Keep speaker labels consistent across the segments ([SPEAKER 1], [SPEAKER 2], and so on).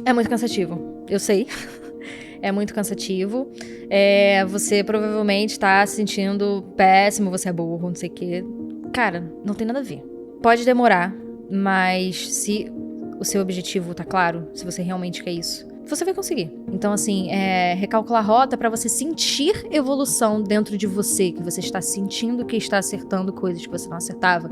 [SPEAKER 1] É muito cansativo, eu sei. É muito cansativo. Você provavelmente tá se sentindo péssimo, você é burro, não sei o quê. Cara, não tem nada a ver. Pode demorar, mas se o seu objetivo tá claro, se você realmente quer isso, você vai conseguir. Então, assim, recalcular a rota pra você sentir evolução dentro de você, que você está sentindo que está acertando coisas que você não acertava.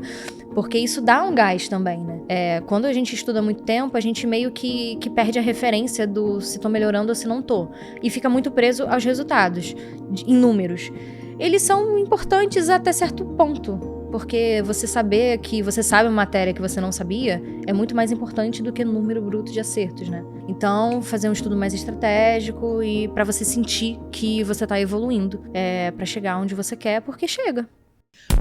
[SPEAKER 1] Porque isso dá um gás também, né? Quando a gente estuda muito tempo, a gente meio que perde a referência do se tô melhorando ou se não tô. E fica muito preso aos resultados, em números. Eles são importantes até certo ponto. Porque você saber que você sabe uma matéria que você não sabia é muito mais importante do que número bruto de acertos, né? Então, fazer um estudo mais estratégico e pra você sentir que você tá evoluindo, pra chegar onde você quer, porque chega.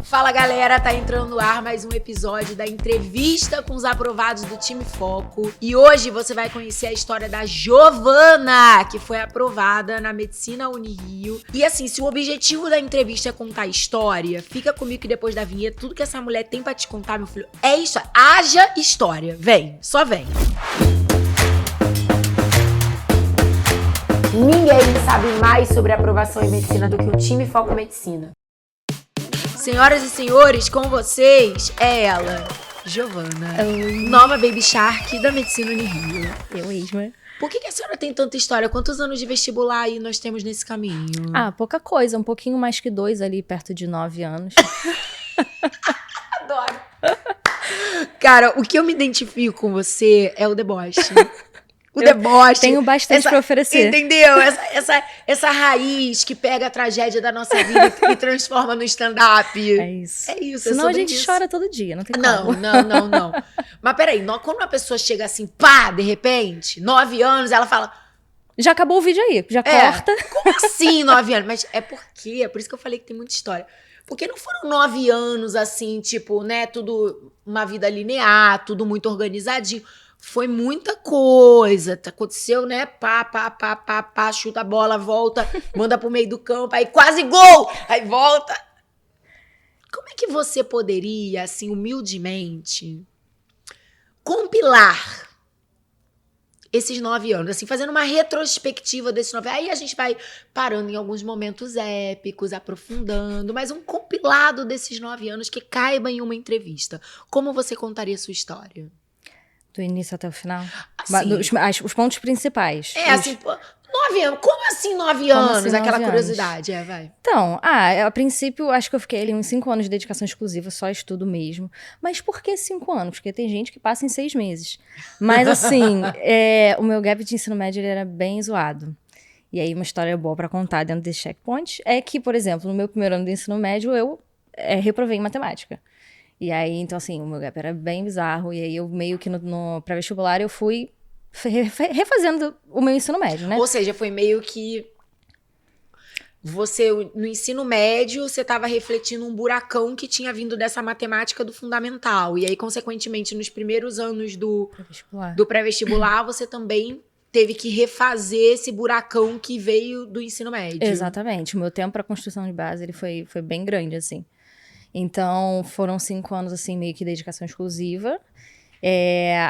[SPEAKER 2] Fala galera, tá entrando no ar mais um episódio da entrevista com os aprovados do Time Foco. E hoje você vai conhecer a história da Giovana, que foi aprovada na Medicina Unirio. E assim, se o objetivo da entrevista é contar a história, fica comigo que depois da vinheta, tudo que essa mulher tem pra te contar, meu filho, é isso. Haja história. Vem, só vem. Ninguém sabe mais sobre aprovação em medicina do que o Time Foco Medicina. Senhoras e senhores, com vocês é ela, Giovana, nova Baby Shark da Medicina Unirio.
[SPEAKER 1] Eu mesma.
[SPEAKER 2] Por que a senhora tem tanta história? Quantos anos de vestibular aí nós temos nesse caminho?
[SPEAKER 1] Ah, pouca coisa, um pouquinho mais que 2 ali, perto de 9 anos.
[SPEAKER 2] Adoro. Cara, o que eu me identifico com você é o deboche. O deboche.
[SPEAKER 1] Tenho bastante pra oferecer.
[SPEAKER 2] Entendeu? Essa raiz que pega a tragédia da nossa vida e transforma no stand-up.
[SPEAKER 1] É isso.
[SPEAKER 2] É isso.
[SPEAKER 1] Senão a gente chora todo dia, não tem como.
[SPEAKER 2] Não. Mas peraí, quando uma pessoa chega assim, pá, de repente, 9 anos, ela fala...
[SPEAKER 1] Já acabou o vídeo aí, já corta.
[SPEAKER 2] Como assim 9 anos? Mas é por isso que eu falei que tem muita história. Porque não foram 9 anos assim, tipo, né, tudo uma vida linear, tudo muito organizadinho. Foi muita coisa, aconteceu, né, pá, chuta a bola, volta, manda pro meio do campo, aí quase gol, aí volta. Como é que você poderia, assim, humildemente, compilar esses 9 anos, assim, fazendo uma retrospectiva desses 9 anos? Aí a gente vai parando em alguns momentos épicos, aprofundando, mas um compilado desses 9 anos que caiba em uma entrevista. Como você contaria a sua história?
[SPEAKER 1] Do início até o final?
[SPEAKER 2] Assim,
[SPEAKER 1] os pontos principais.
[SPEAKER 2] Assim, 9 anos. Como assim 9 anos?
[SPEAKER 1] Assim, 9
[SPEAKER 2] Aquela
[SPEAKER 1] anos?
[SPEAKER 2] curiosidade, vai.
[SPEAKER 1] Então, a princípio, acho que eu fiquei ali uns 5 anos de dedicação exclusiva, só estudo mesmo. Mas por que 5 anos? Porque tem gente que passa em 6 meses. Mas assim, o meu gap de ensino médio ele era bem zoado. E aí, uma história boa pra contar dentro desse checkpoint é que, por exemplo, no meu primeiro ano de ensino médio, eu reprovei em matemática. E aí, então assim, o meu gap era bem bizarro. E aí, eu meio que no pré-vestibular, eu fui refazendo o meu ensino médio, né?
[SPEAKER 2] Ou seja, foi meio que você, no ensino médio, você estava refletindo um buracão que tinha vindo dessa matemática do fundamental. E aí, consequentemente, nos primeiros anos do pré-vestibular, você também teve que refazer esse buracão que veio do ensino médio.
[SPEAKER 1] Exatamente. O meu tempo para construção de base ele foi bem grande, assim. Então, foram 5 anos, assim, meio que dedicação exclusiva.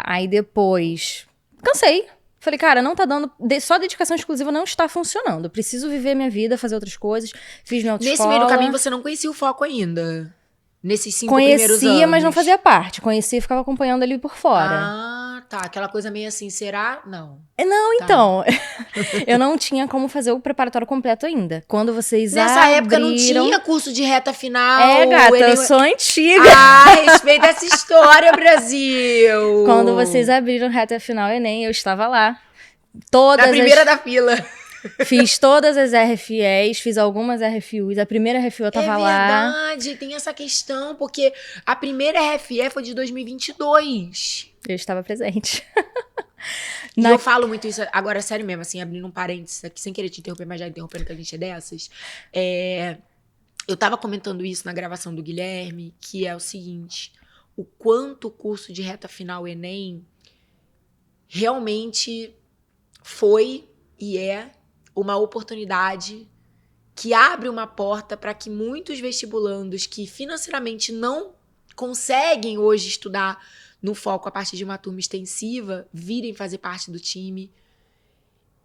[SPEAKER 1] Aí depois, cansei. Falei, cara, não tá dando... Só dedicação exclusiva não está funcionando. Eu preciso viver minha vida, fazer outras coisas. Fiz minha autoescola.
[SPEAKER 2] Nesse meio do caminho, você não conhecia o foco ainda? Nesses 5 primeiros anos?
[SPEAKER 1] Conhecia, mas não fazia parte. Conhecia e ficava acompanhando ali por fora.
[SPEAKER 2] Ah, tá. Aquela coisa meio assim, será? Não.
[SPEAKER 1] Não,
[SPEAKER 2] Tá.
[SPEAKER 1] então. Eu não tinha como fazer o preparatório completo ainda. Quando vocês
[SPEAKER 2] Nessa época não
[SPEAKER 1] abriram...
[SPEAKER 2] tinha curso de reta final.
[SPEAKER 1] Gata, eu sou antiga.
[SPEAKER 2] Respeita essa história, Brasil.
[SPEAKER 1] Quando vocês abriram reta final Enem, eu estava lá.
[SPEAKER 2] Na primeira da fila.
[SPEAKER 1] Fiz todas as RFEs, fiz algumas RFUs. A primeira RFU eu tava lá.
[SPEAKER 2] É verdade, tem essa questão, porque a primeira RFE foi de 2022.
[SPEAKER 1] Eu estava presente.
[SPEAKER 2] E eu falo muito isso, agora sério mesmo, assim, abrindo um parênteses aqui, sem querer te interromper, mas já interrompendo que a gente é dessas. Eu tava comentando isso na gravação do Guilherme, que é o seguinte, o quanto o curso de reta final Enem realmente foi e é uma oportunidade que abre uma porta para que muitos vestibulandos que financeiramente não conseguem hoje estudar no foco a partir de uma turma extensiva, virem fazer parte do time.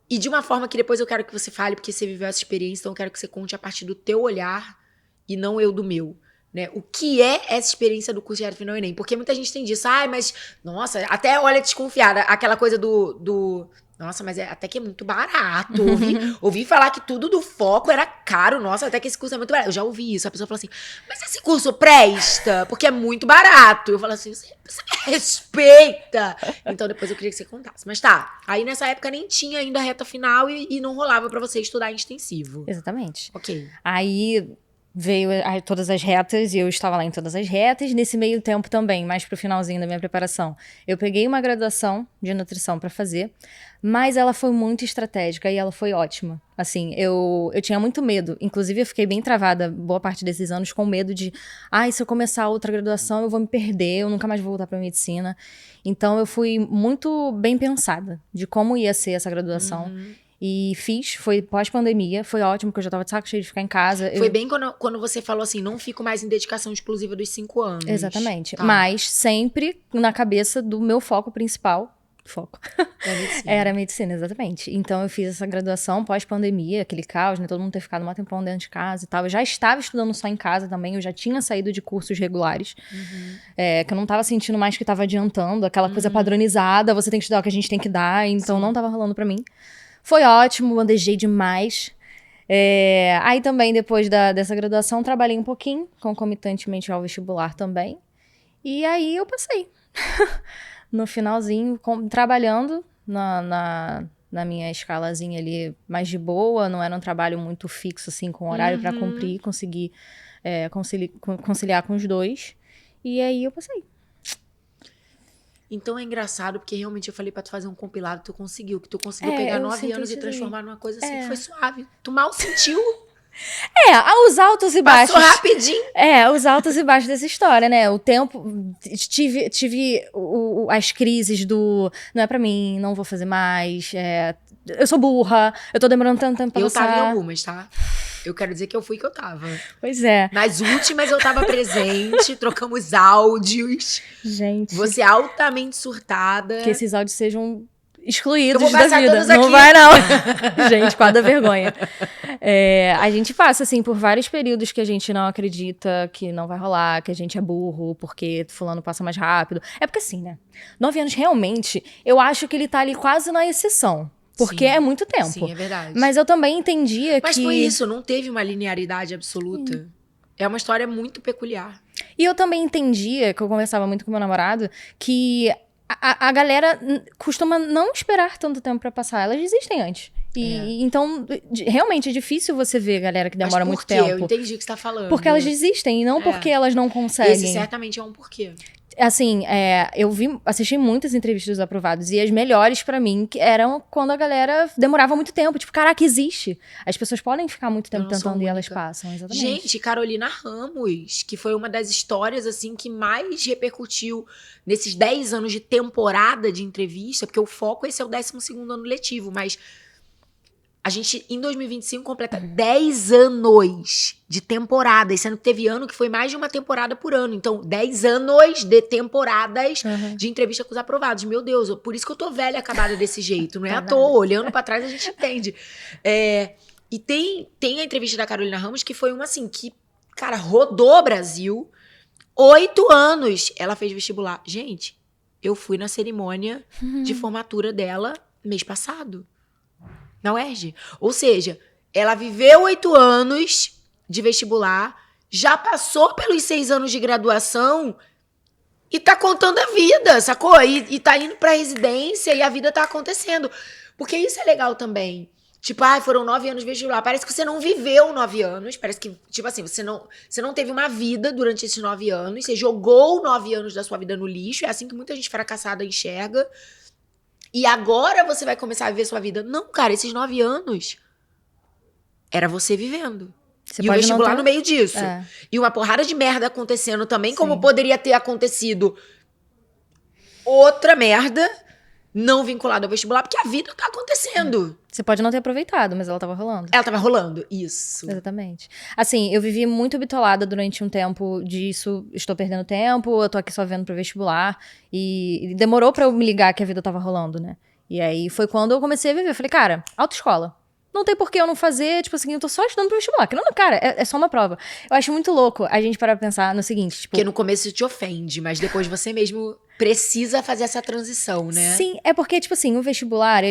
[SPEAKER 2] E de uma forma que depois eu quero que você fale, porque você viveu essa experiência, então eu quero que você conte a partir do teu olhar e não eu do meu. Né? O que é essa experiência do curso de Direto Final Enem? Porque muita gente tem disso. Ai, mas, nossa, até olha desconfiada. Aquela coisa nossa, mas até que é muito barato. Ouvi falar que tudo do foco era caro. Nossa, até que esse curso é muito barato. Eu já ouvi isso. A pessoa falou assim, mas esse curso presta? Porque é muito barato. Eu falo assim, você me respeita. Então depois eu queria que você contasse. Mas tá, aí nessa época nem tinha ainda a reta final e não rolava pra você estudar em extensivo.
[SPEAKER 1] Exatamente.
[SPEAKER 2] Ok.
[SPEAKER 1] Aí veio todas as retas e eu estava lá em todas as retas. Nesse meio tempo também, mais pro finalzinho da minha preparação, eu peguei uma graduação de nutrição pra fazer, mas ela foi muito estratégica e ela foi ótima. Assim, eu tinha muito medo. Inclusive, eu fiquei bem travada boa parte desses anos com medo de se eu começar outra graduação, eu vou me perder, eu nunca mais vou voltar pra medicina. Então, eu fui muito bem pensada de como ia ser essa graduação. E foi pós-pandemia, foi ótimo, porque eu já tava de saco cheio de ficar em casa.
[SPEAKER 2] Foi bem quando você falou assim, não fico mais em dedicação exclusiva dos 5 anos.
[SPEAKER 1] Exatamente.
[SPEAKER 2] Tá.
[SPEAKER 1] Mas sempre na cabeça do meu foco principal. Era a medicina, exatamente. Então eu fiz essa graduação pós-pandemia, aquele caos, né? Todo mundo ter ficado um tempão dentro de casa e tal. Eu já estava estudando só em casa também, eu já tinha saído de cursos regulares. Que eu não tava sentindo mais que tava adiantando, aquela coisa padronizada, você tem que estudar o que a gente tem que dar, então não tava rolando pra mim. Foi ótimo, bandejei demais. Aí também, depois dessa graduação, trabalhei um pouquinho, concomitantemente ao vestibular também. E aí eu passei. No finalzinho, trabalhando na minha escalazinha ali mais de boa, não era um trabalho muito fixo, assim, com horário pra cumprir, consegui conciliar com os dois. E aí eu passei.
[SPEAKER 2] Então é engraçado, porque realmente eu falei pra tu fazer um compilado, tu conseguiu pegar 9 anos e transformar numa coisa assim que foi suave. Tu mal sentiu.
[SPEAKER 1] Os altos e baixos.
[SPEAKER 2] Passou rapidinho.
[SPEAKER 1] Os altos e baixos dessa história, né? O tempo. Tive as crises do. Não é pra mim, não vou fazer mais. Eu sou burra, eu tô demorando tanto tempo pra passar.
[SPEAKER 2] Eu tava em algumas, tá? Eu quero dizer que eu fui que eu tava.
[SPEAKER 1] Pois é.
[SPEAKER 2] Nas últimas eu tava presente, trocamos áudios.
[SPEAKER 1] Gente.
[SPEAKER 2] Você altamente surtada.
[SPEAKER 1] Que esses áudios sejam excluídos
[SPEAKER 2] eu vou
[SPEAKER 1] da vida.
[SPEAKER 2] Todos
[SPEAKER 1] não
[SPEAKER 2] aqui.
[SPEAKER 1] Vai, não. Gente, quanta vergonha. A gente passa, assim, por vários períodos que a gente não acredita que não vai rolar, que a gente é burro, porque fulano passa mais rápido. É porque assim, né? 9 anos, realmente, eu acho que ele tá ali quase na exceção. Porque é muito tempo.
[SPEAKER 2] Sim, é verdade.
[SPEAKER 1] Mas eu também entendia
[SPEAKER 2] Mas foi isso, não teve uma linearidade absoluta. É uma história muito peculiar.
[SPEAKER 1] E eu também entendia, que eu conversava muito com meu namorado, que a galera costuma não esperar tanto tempo pra passar. Elas desistem antes. Então, realmente é difícil você ver galera que demora muito tempo.
[SPEAKER 2] Eu entendi o que você tá falando.
[SPEAKER 1] Porque elas desistem, e não porque elas não conseguem.
[SPEAKER 2] Esse certamente é um porquê.
[SPEAKER 1] Assim, eu assisti muitas entrevistas dos aprovados, e as melhores pra mim eram quando a galera demorava muito tempo. Tipo, caraca, existe. As pessoas podem ficar muito tempo tentando e elas passam, exatamente.
[SPEAKER 2] Gente, Carolina Ramos, que foi uma das histórias, assim, que mais repercutiu nesses 10 anos de temporada de entrevista, porque o foco, esse é o 12º ano letivo, mas a gente, em 2025, completa 10 anos de temporada. Esse ano teve ano que foi mais de uma temporada por ano. Então, 10 anos de temporadas de entrevista com os aprovados. Meu Deus, por isso que eu tô velha, acabada desse jeito. Não é à toa. Olhando pra trás, a gente entende. E tem a entrevista da Carolina Ramos, que foi uma assim, que, cara, rodou o Brasil. 8 anos ela fez vestibular. Gente, eu fui na cerimônia de formatura dela mês passado. Na UERJ. Ou seja, ela viveu 8 anos de vestibular, já passou pelos 6 anos de graduação e tá contando a vida, sacou? E tá indo pra residência e a vida tá acontecendo. Porque isso é legal também. Tipo, foram 9 anos de vestibular. Parece que você não viveu 9 anos. Parece que, tipo assim, você não teve uma vida durante esses 9 anos. Você jogou 9 anos da sua vida no lixo. É assim que muita gente fracassada enxerga. E agora você vai começar a viver sua vida. Não, cara, esses 9 anos era você vivendo.
[SPEAKER 1] Você
[SPEAKER 2] e o vestibular no meio disso. E uma porrada de merda acontecendo também, como poderia ter acontecido outra merda não vinculada ao vestibular, porque a vida tá acontecendo. acontecendo.
[SPEAKER 1] Você pode não ter aproveitado, mas ela tava rolando.
[SPEAKER 2] Ela tava rolando. Isso.
[SPEAKER 1] Exatamente. Assim, eu vivi muito bitolada durante um tempo disso, estou perdendo tempo, eu tô aqui só vendo pro vestibular, e demorou pra eu me ligar que a vida tava rolando, né? E aí foi quando eu comecei a viver. Eu falei, cara, autoescola. Não tem por que eu não fazer, tipo assim, eu tô só estudando pro vestibular. Que não, cara, é só uma prova. Eu acho muito louco a gente parar pra pensar no seguinte, tipo...
[SPEAKER 2] Porque no começo te ofende, mas depois você mesmo precisa fazer essa transição, né?
[SPEAKER 1] Sim, é porque, tipo assim, o vestibular,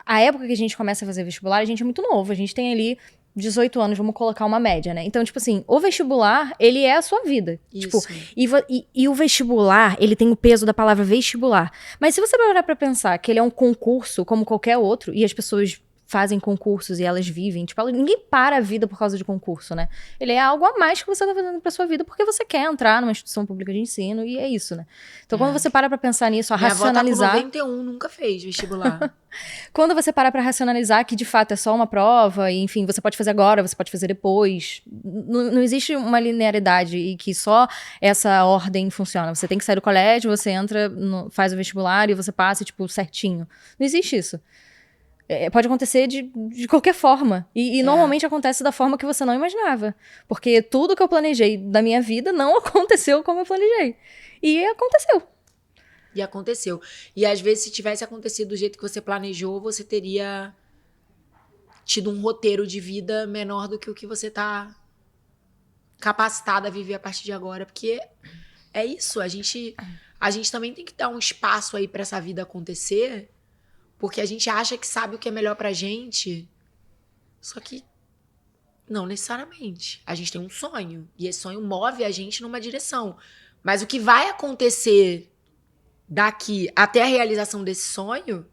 [SPEAKER 1] a época que a gente começa a fazer vestibular, a gente é muito novo. A gente tem ali 18 anos, vamos colocar uma média, né? Então, tipo assim, o vestibular, ele é a sua vida.
[SPEAKER 2] Isso.
[SPEAKER 1] Tipo, e o vestibular, ele tem o peso da palavra vestibular. Mas se você parar pra pensar que ele é um concurso como qualquer outro, e as pessoas fazem concursos e elas vivem, tipo, ninguém para a vida por causa de concurso, né? Ele é algo a mais que você tá fazendo pra sua vida porque você quer entrar numa instituição pública de ensino e é isso, né? Então, quando você para pra pensar nisso, a
[SPEAKER 2] Minha
[SPEAKER 1] racionalizar...
[SPEAKER 2] avó tá com 91, nunca fez vestibular.
[SPEAKER 1] Quando você para pra racionalizar que de fato é só uma prova, e enfim, você pode fazer agora, você pode fazer depois. Não existe uma linearidade e que só essa ordem funciona. Você tem que sair do colégio, você entra, faz o vestibular e você passa, tipo, certinho. Não existe isso. Pode acontecer de qualquer forma. E normalmente acontece da forma que você não imaginava. Porque tudo que eu planejei da minha vida não aconteceu como eu planejei. E aconteceu.
[SPEAKER 2] E aconteceu. E às vezes, se tivesse acontecido do jeito que você planejou, você teria tido um roteiro de vida menor do que o que você tá capacitada a viver a partir de agora. Porque é isso, a gente também tem que dar um espaço aí pra essa vida acontecer, porque a gente acha que sabe o que é melhor pra gente, só que não necessariamente. A gente tem um sonho, e esse sonho move a gente numa direção. Mas o que vai acontecer daqui até a realização desse sonho...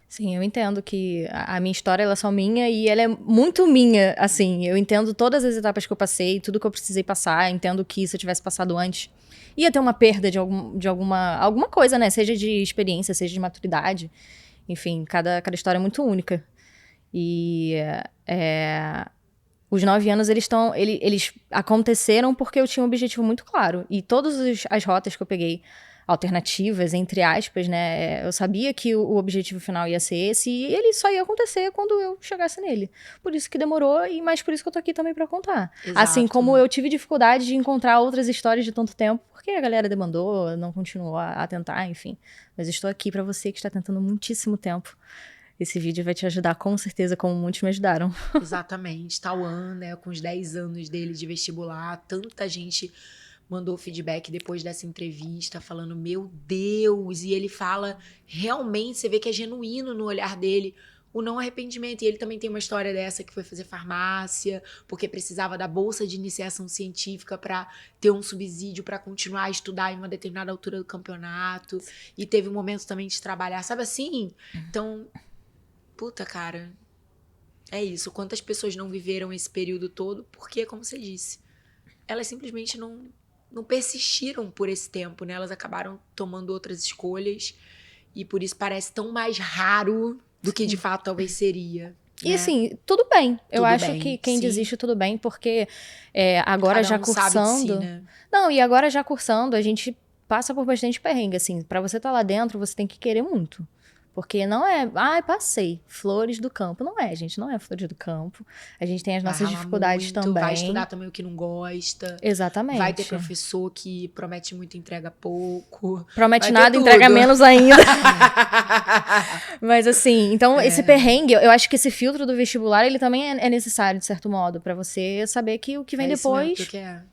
[SPEAKER 1] Sim, eu entendo que a minha história ela é só minha e ela é muito minha, assim. Eu entendo todas as etapas que eu passei, tudo que eu precisei passar. Entendo que se eu tivesse passado antes, ia ter uma perda de alguma coisa, né? Seja de experiência, seja de maturidade. Enfim, cada história é muito única. E os 9 anos, eles aconteceram porque eu tinha um objetivo muito claro. E todas as rotas que eu peguei, alternativas, entre aspas, né? Eu sabia que o objetivo final ia ser esse e ele só ia acontecer quando eu chegasse nele. Por isso que demorou mas por isso que eu tô aqui também pra contar.
[SPEAKER 2] Exato.
[SPEAKER 1] Assim como eu tive dificuldade de encontrar outras histórias de tanto tempo, porque a galera demandou, não continuou a tentar, enfim. Mas estou aqui pra você que está tentando muitíssimo tempo. Esse vídeo vai te ajudar com certeza, como muitos me ajudaram.
[SPEAKER 2] Exatamente. Tauan, né, com os 10 anos dele de vestibular, tanta gente mandou feedback depois dessa entrevista, falando, meu Deus, e ele fala, realmente, você vê que é genuíno no olhar dele, o não arrependimento. E ele também tem uma história dessa, que foi fazer farmácia, porque precisava da bolsa de iniciação científica para ter um subsídio para continuar a estudar em uma determinada altura do campeonato, e teve um momento também de trabalhar, sabe assim? Então, puta, cara, é isso. Quantas pessoas não viveram esse período todo, porque, como você disse, elas simplesmente não persistiram por esse tempo, né? Elas acabaram tomando outras escolhas e por isso parece tão mais raro do que de fato talvez seria.
[SPEAKER 1] E
[SPEAKER 2] né?
[SPEAKER 1] assim, tudo bem. Eu
[SPEAKER 2] Tudo
[SPEAKER 1] acho
[SPEAKER 2] bem,
[SPEAKER 1] que quem
[SPEAKER 2] sim.
[SPEAKER 1] desiste, tudo bem, porque agora
[SPEAKER 2] Cada
[SPEAKER 1] já
[SPEAKER 2] um sabe
[SPEAKER 1] cursando...
[SPEAKER 2] de si, né?
[SPEAKER 1] Não, e agora já cursando, a gente passa por bastante perrengue, assim. Pra você estar lá dentro, você tem que querer muito. Porque não é, passei, flores do campo. Não é, gente, não é flores do campo. A gente tem as
[SPEAKER 2] Vai
[SPEAKER 1] nossas
[SPEAKER 2] ralar
[SPEAKER 1] dificuldades
[SPEAKER 2] muito,
[SPEAKER 1] também.
[SPEAKER 2] vai estudar também o que não gosta.
[SPEAKER 1] Exatamente.
[SPEAKER 2] Vai ter professor que promete muito e entrega pouco.
[SPEAKER 1] Promete
[SPEAKER 2] vai ter
[SPEAKER 1] nada,
[SPEAKER 2] tudo.
[SPEAKER 1] entrega menos ainda. Mas assim, então esse perrengue, eu acho que esse filtro do vestibular, ele também é necessário, de certo modo, pra você saber que o que vem
[SPEAKER 2] isso mesmo
[SPEAKER 1] depois...
[SPEAKER 2] que tu quer.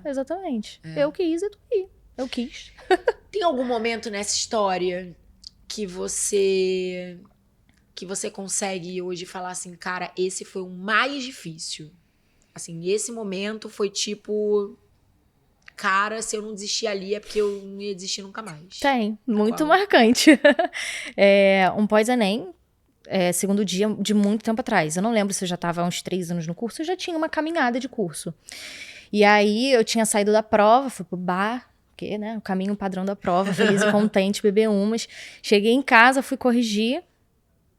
[SPEAKER 1] Exatamente. Eu quis e tu quis. Eu quis.
[SPEAKER 2] Tem algum momento nessa história que você consegue hoje falar assim, cara, esse foi o mais difícil? Assim, esse momento foi tipo, cara, se eu não desistir ali é porque eu não ia desistir nunca mais.
[SPEAKER 1] Tem, muito
[SPEAKER 2] Qual?
[SPEAKER 1] marcante. Um pós-ENEM, segundo dia de muito tempo atrás. Eu não lembro se eu já estava há uns 3 anos no curso, eu já tinha uma caminhada de curso. E aí eu tinha saído da prova, fui pro bar, porque, né, o caminho padrão da prova, feliz e contente, beber umas. Cheguei em casa, fui corrigir.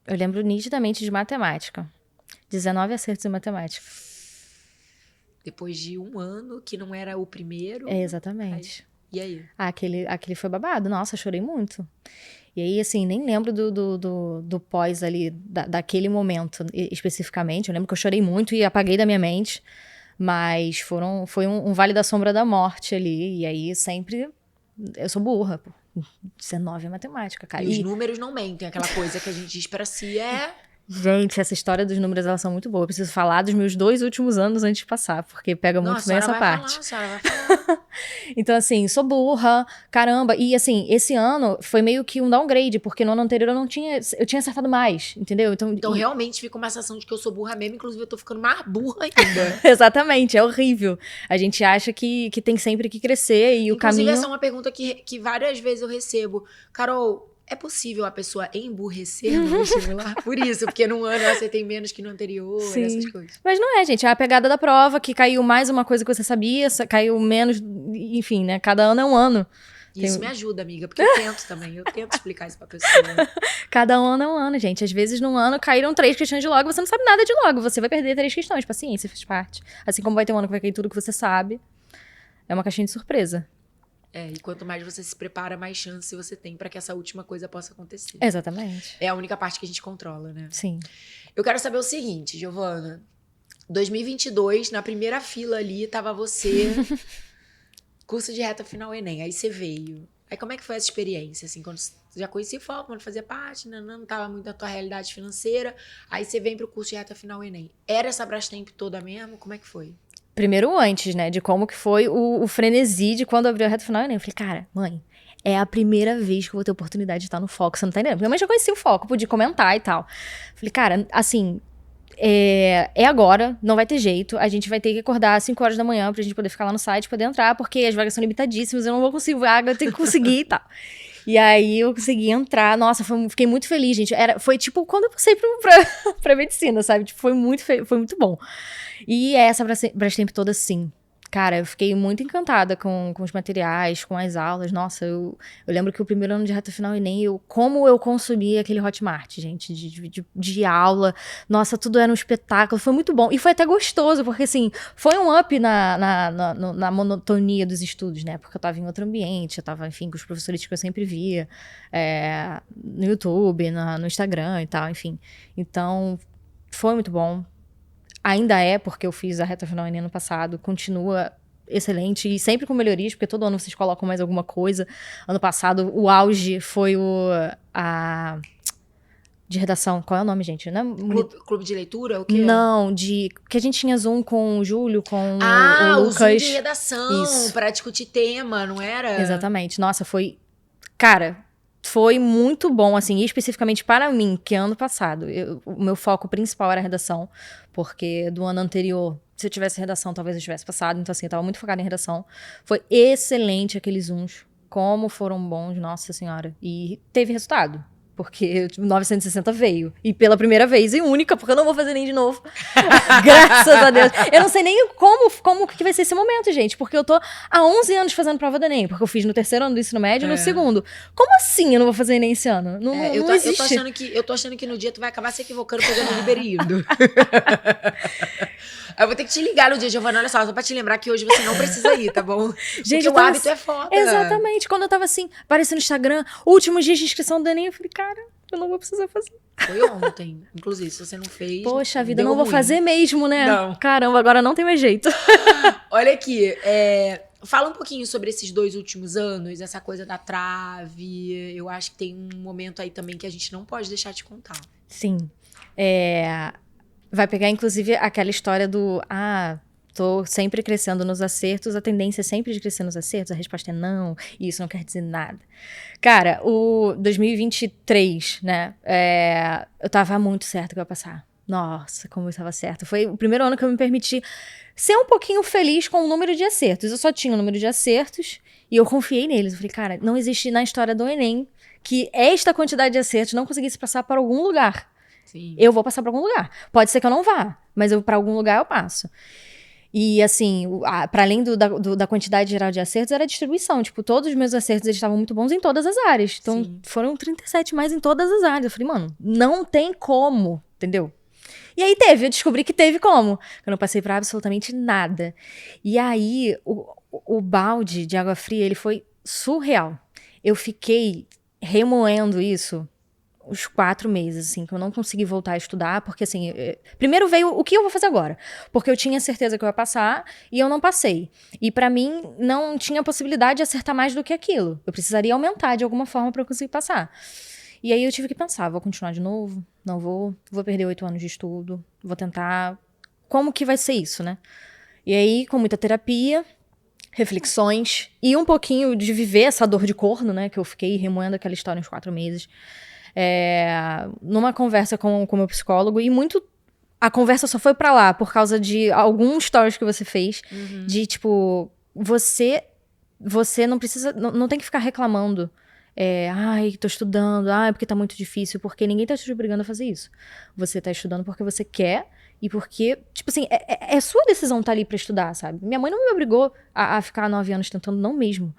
[SPEAKER 1] Eu lembro nitidamente de matemática. 19 acertos em matemática.
[SPEAKER 2] Depois de um ano, que não era o primeiro.
[SPEAKER 1] Exatamente.
[SPEAKER 2] E aí?
[SPEAKER 1] Aquele foi babado. Nossa, chorei muito. E aí, assim, nem lembro do pós ali, daquele momento especificamente. Eu lembro que eu chorei muito e apaguei da minha mente. Mas foi um vale da sombra da morte ali. E aí, sempre... Eu sou burra, pô. 19 é matemática, cara.
[SPEAKER 2] E os números não mentem. Aquela coisa que a gente diz pra si é...
[SPEAKER 1] Gente, essa história dos números, elas são muito boas. Eu preciso falar dos meus 2 últimos anos antes de passar, porque pega muito bem essa parte.
[SPEAKER 2] A senhora vai falar.
[SPEAKER 1] Então, assim, sou burra, caramba. E, assim, esse ano foi meio que um downgrade, porque no ano anterior eu tinha acertado mais, entendeu?
[SPEAKER 2] Então realmente fica uma sensação de que eu sou burra mesmo, inclusive eu tô ficando mais burra ainda.
[SPEAKER 1] Exatamente, é horrível. A gente acha que tem sempre que crescer e o caminho...
[SPEAKER 2] Inclusive, essa é uma pergunta que várias vezes eu recebo. Carol, é possível a pessoa emburrecer no vestibular? Por isso, porque num ano eu acertei menos que no anterior,
[SPEAKER 1] Sim.
[SPEAKER 2] essas coisas.
[SPEAKER 1] Mas não é, gente. É a pegada da prova, que caiu mais uma coisa que você sabia, caiu menos, enfim, né? Cada ano é um ano.
[SPEAKER 2] Isso me ajuda, amiga, porque eu tento também. Eu tento explicar isso pra pessoa.
[SPEAKER 1] Cada ano é um ano, gente. Às vezes, num ano, caíram 3 questões de log, você não sabe nada de log. Você vai perder 3 questões. Paciência, faz parte. Assim como vai ter um ano que vai cair tudo que você sabe. É uma caixinha de surpresa.
[SPEAKER 2] E quanto mais você se prepara, mais chance você tem pra que essa última coisa possa acontecer.
[SPEAKER 1] Exatamente.
[SPEAKER 2] É a única parte que a gente controla, né?
[SPEAKER 1] Sim.
[SPEAKER 2] Eu quero saber o seguinte, Giovana. 2022, na primeira fila ali, tava você... curso de reta final Enem. Aí você veio. Aí como é que foi essa experiência? Assim, quando você já conhecia o foco, quando fazia parte, não tava muito na tua realidade financeira. Aí você vem pro curso de reta final Enem. Era essa Brastemp toda mesmo? Como é que foi?
[SPEAKER 1] Primeiro antes, né, de como que foi o frenesi de quando abriu a reta final do Enem. Eu falei, cara, mãe, é a primeira vez que eu vou ter oportunidade de estar no foco, você não tá entendendo? Minha mãe já conhecia o foco, podia comentar e tal. Falei, cara, assim, é agora, não vai ter jeito, a gente vai ter que acordar às 5 horas da manhã pra gente poder ficar lá no site, poder entrar, porque as vagas são limitadíssimas, eu não vou conseguir vaga, eu tenho que conseguir e tal. E aí eu consegui entrar, nossa, fiquei muito feliz, gente. Foi tipo quando eu passei pra medicina, sabe? Tipo, foi muito bom. E essa Brastemp toda, sim. Cara, eu fiquei muito encantada com os materiais, com as aulas. Nossa, eu lembro que o primeiro ano de reta final Enem, como eu consumi aquele Hotmart, gente, de aula. Nossa, tudo era um espetáculo, foi muito bom. E foi até gostoso, porque assim, foi um up na monotonia dos estudos, né? Porque eu tava em outro ambiente, eu tava, enfim, com os professores que eu sempre via, no YouTube, no Instagram e tal, enfim. Então, foi muito bom. Ainda é, porque eu fiz a reta final Enem ano passado, continua excelente e sempre com melhorias, porque todo ano vocês colocam mais alguma coisa. Ano passado, o auge foi de redação. Qual é o nome, gente? Não é
[SPEAKER 2] Clube de leitura? O quê?
[SPEAKER 1] Não, que a gente tinha Zoom com o Júlio, com o Lucas.
[SPEAKER 2] O Zoom de redação, para discutir tema, não era?
[SPEAKER 1] Exatamente. Nossa, foi... Cara... Foi muito bom, assim, especificamente para mim, que ano passado, o meu foco principal era a redação, porque do ano anterior, se eu tivesse redação, talvez eu tivesse passado, então assim, eu tava muito focada em redação. Foi excelente aqueles Zooms, como foram bons, nossa senhora, e teve resultado. Porque o 960 veio. E pela primeira vez, e única, porque eu não vou fazer nem de novo. Graças a Deus. Eu não sei nem como que vai ser esse momento, gente. Porque eu tô há 11 anos fazendo prova do Enem. Porque eu fiz no terceiro ano do ensino médio e no segundo. Como assim eu não vou fazer Enem esse ano? Não existe.
[SPEAKER 2] Eu tô achando que no dia tu vai acabar se equivocando pegando o Uber e indo. Eu vou ter que te ligar no dia, Giovana, olha só pra te lembrar que hoje você não precisa ir, tá bom?
[SPEAKER 1] Gente,
[SPEAKER 2] porque o hábito é foda.
[SPEAKER 1] Exatamente. Quando eu tava assim, aparecendo no Instagram, últimos dias de inscrição do Enem, eu falei, cara, eu não vou precisar fazer.
[SPEAKER 2] Foi ontem, inclusive, se você não fez...
[SPEAKER 1] Poxa vida, eu não vou fazer mesmo, né?
[SPEAKER 2] Não.
[SPEAKER 1] Caramba, agora não tem mais jeito.
[SPEAKER 2] Olha aqui, fala um pouquinho sobre esses 2 últimos anos, essa coisa da trave. Eu acho que tem um momento aí também que a gente não pode deixar de contar.
[SPEAKER 1] Sim. Vai pegar, inclusive, aquela história do... tô sempre crescendo nos acertos, a tendência é sempre de crescer nos acertos, a resposta é não, e isso não quer dizer nada. Cara, o 2023, né, eu tava muito certa que eu ia passar. Nossa, como eu estava certa. Foi o primeiro ano que eu me permiti ser um pouquinho feliz com o número de acertos. Eu só tinha o número de acertos e eu confiei neles. Eu falei, cara, não existe na história do Enem que esta quantidade de acertos não conseguisse passar para algum lugar.
[SPEAKER 2] Sim.
[SPEAKER 1] Eu vou passar para algum lugar. Pode ser que eu não vá, mas para algum lugar eu passo. E assim, para além da quantidade geral de acertos, era a distribuição. Tipo, todos os meus acertos eles estavam muito bons em todas as áreas. Então,
[SPEAKER 2] Sim.
[SPEAKER 1] Foram 37 mais em todas as áreas. Eu falei, mano, não tem como, entendeu? E aí eu descobri que teve como. Eu não passei pra absolutamente nada. E aí, o balde de água fria, ele foi surreal. Eu fiquei remoendo isso uns 4 meses, assim, que eu não consegui voltar a estudar, porque, assim, primeiro veio o que eu vou fazer agora, porque eu tinha certeza que eu ia passar e eu não passei. E pra mim, não tinha possibilidade de acertar mais do que aquilo. Eu precisaria aumentar de alguma forma pra eu conseguir passar. E aí eu tive que pensar, vou continuar de novo? Não vou perder 8 anos de estudo, vou tentar... Como que vai ser isso, né? E aí, com muita terapia, reflexões e um pouquinho de viver essa dor de corno, né, que eu fiquei remoendo aquela história uns 4 meses, numa conversa com o meu psicólogo, e muito a conversa só foi pra lá por causa de alguns stories que você fez, de tipo, você não precisa, não tem que ficar reclamando, ai, tô estudando, ai, porque tá muito difícil, porque ninguém tá te obrigando a fazer isso. Você tá estudando porque você quer e porque, tipo assim, é sua decisão estar ali pra estudar, sabe? Minha mãe não me obrigou a ficar 9 anos tentando, não mesmo.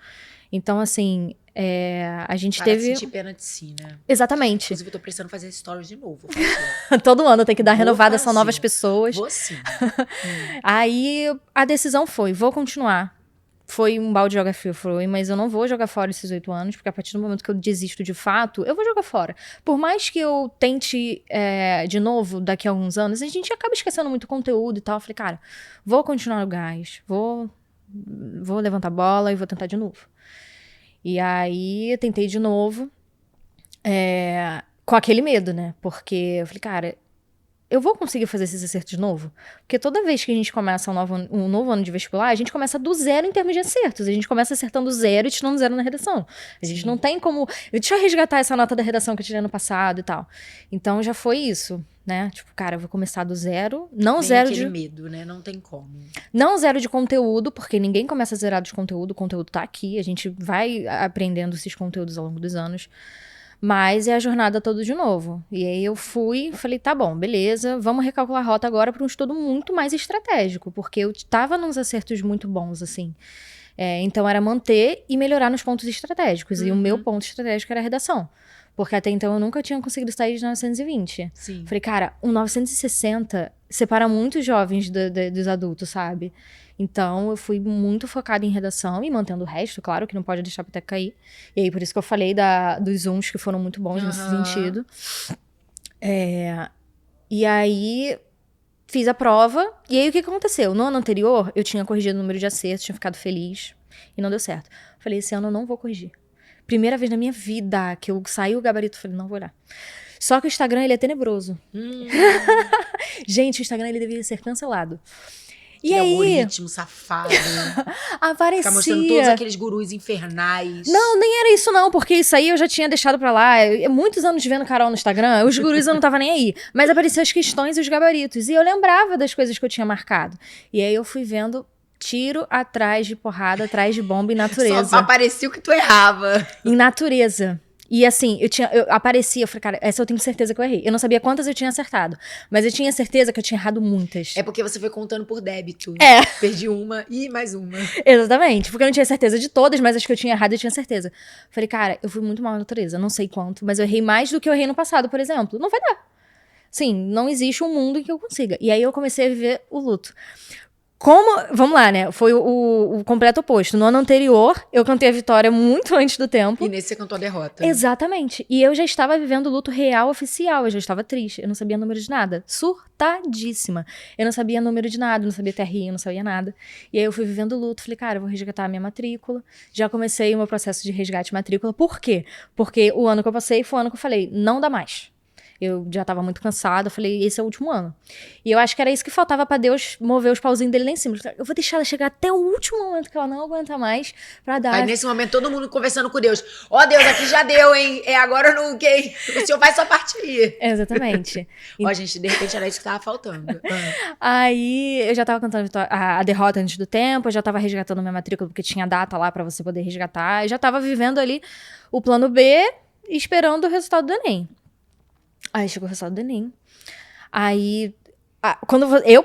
[SPEAKER 1] Então, assim, a gente
[SPEAKER 2] Para de
[SPEAKER 1] teve...
[SPEAKER 2] sentir pena de si, né?
[SPEAKER 1] Exatamente.
[SPEAKER 2] Inclusive, eu tô precisando fazer stories de novo.
[SPEAKER 1] Todo ano tem que dar
[SPEAKER 2] Vou
[SPEAKER 1] renovada, são
[SPEAKER 2] fazer.
[SPEAKER 1] novas pessoas.
[SPEAKER 2] Vou sim.
[SPEAKER 1] Aí a decisão foi, vou continuar. Foi um balde de jogar frio, mas eu não vou jogar fora esses 8 anos, porque a partir do momento que eu desisto de fato, eu vou jogar fora. Por mais que eu tente de novo daqui a alguns anos, a gente acaba esquecendo muito conteúdo e tal. Eu falei, cara, vou continuar no gás, vou levantar a bola e vou tentar de novo. E aí eu tentei de novo, com aquele medo, né? Porque eu falei, cara, eu vou conseguir fazer esses acertos de novo? Porque toda vez que a gente começa um novo ano de vestibular, a gente começa do zero em termos de acertos. A gente começa acertando zero e tirando zero na redação. A gente não tem como... Deixa eu resgatar essa nota da redação que eu tirei no passado e tal. Então já foi isso, né? Tipo, cara, eu vou começar do zero. Não
[SPEAKER 2] Tem
[SPEAKER 1] zero
[SPEAKER 2] aquele
[SPEAKER 1] de...
[SPEAKER 2] medo, né? Não tem como.
[SPEAKER 1] Não zero de conteúdo, porque ninguém começa zerado de conteúdo. O conteúdo tá aqui. A gente vai aprendendo esses conteúdos ao longo dos anos. Mas é a jornada toda de novo. E aí eu falei, tá bom, beleza, vamos recalcular a rota agora para um estudo muito mais estratégico, porque eu tava nos acertos muito bons, assim. Então era manter e melhorar nos pontos estratégicos. E o meu ponto estratégico era a redação. Porque até então eu nunca tinha conseguido sair de 920.
[SPEAKER 2] Sim.
[SPEAKER 1] Falei, cara, um 960 separa muitos jovens dos adultos, sabe? Então, eu fui muito focada em redação e mantendo o resto, claro, que não pode deixar a peteca cair. E aí, por isso que eu falei dos Zooms, que foram muito bons nesse sentido. E aí, fiz a prova. E aí, o que aconteceu? No ano anterior, eu tinha corrigido o número de acertos, tinha ficado feliz. E não deu certo. Falei, esse ano eu não vou corrigir. Primeira vez na minha vida que eu saí o gabarito, falei, não vou olhar. Só que o Instagram, ele é tenebroso. Gente, o Instagram, ele deveria ser cancelado. E
[SPEAKER 2] aquele
[SPEAKER 1] aí,
[SPEAKER 2] algoritmo safado.
[SPEAKER 1] aparecia...
[SPEAKER 2] Ficar mostrando todos aqueles gurus infernais.
[SPEAKER 1] Não, nem era isso não, porque isso aí eu já tinha deixado pra lá. Muitos anos vendo Carol no Instagram, os gurus eu não tava nem aí. Mas apareciam as questões e os gabaritos. E eu lembrava das coisas que eu tinha marcado. E aí eu fui vendo tiro atrás de porrada, atrás de bomba em natureza.
[SPEAKER 2] Só aparecia o que tu errava.
[SPEAKER 1] Em natureza. E assim, eu aparecia, eu falei, cara, essa eu tenho certeza que eu errei. Eu não sabia quantas eu tinha acertado, mas eu tinha certeza que eu tinha errado muitas.
[SPEAKER 2] É porque você foi contando por débito. Perdi uma e mais uma.
[SPEAKER 1] Exatamente, porque eu não tinha certeza de todas, mas as que eu tinha errado eu tinha certeza. Falei, cara, eu fui muito mal na natureza, não sei quanto, mas eu errei mais do que eu errei no passado, por exemplo. Não vai dar. Sim, não existe um mundo em que eu consiga. E aí eu comecei a viver o luto. Vamos lá, né? Foi o completo oposto. No ano anterior, eu cantei a vitória muito antes do tempo.
[SPEAKER 2] E nesse você cantou a derrota.
[SPEAKER 1] Exatamente. E eu já estava vivendo o luto real oficial. Eu já estava triste. Eu não sabia número de nada. Surtadíssima. Eu não sabia número de nada, não sabia TRI, eu não sabia nada. E aí eu fui vivendo o luto. Falei, cara, eu vou resgatar a minha matrícula. Já comecei o meu processo de resgate de matrícula. Por quê? Porque o ano que eu passei foi o ano que eu falei, não dá mais. Eu já tava muito cansada, eu falei, esse é o último ano. E eu acho que era isso que faltava pra Deus mover os pauzinhos dele lá em cima. Eu vou deixar ela chegar até o último momento que ela não aguenta mais pra dar...
[SPEAKER 2] Aí nesse momento todo mundo conversando com Deus. Ó, Deus, aqui já deu, hein? Agora eu não... Okay. O senhor faz sua parte aí.
[SPEAKER 1] Exatamente.
[SPEAKER 2] Ó, gente, de repente era isso que tava faltando.
[SPEAKER 1] Aí eu já tava cantando a derrota antes do tempo, eu já tava resgatando minha matrícula, porque tinha data lá pra você poder resgatar. Eu já tava vivendo ali o plano B, esperando o resultado do Enem. Aí chegou o resultado do Enem. Aí,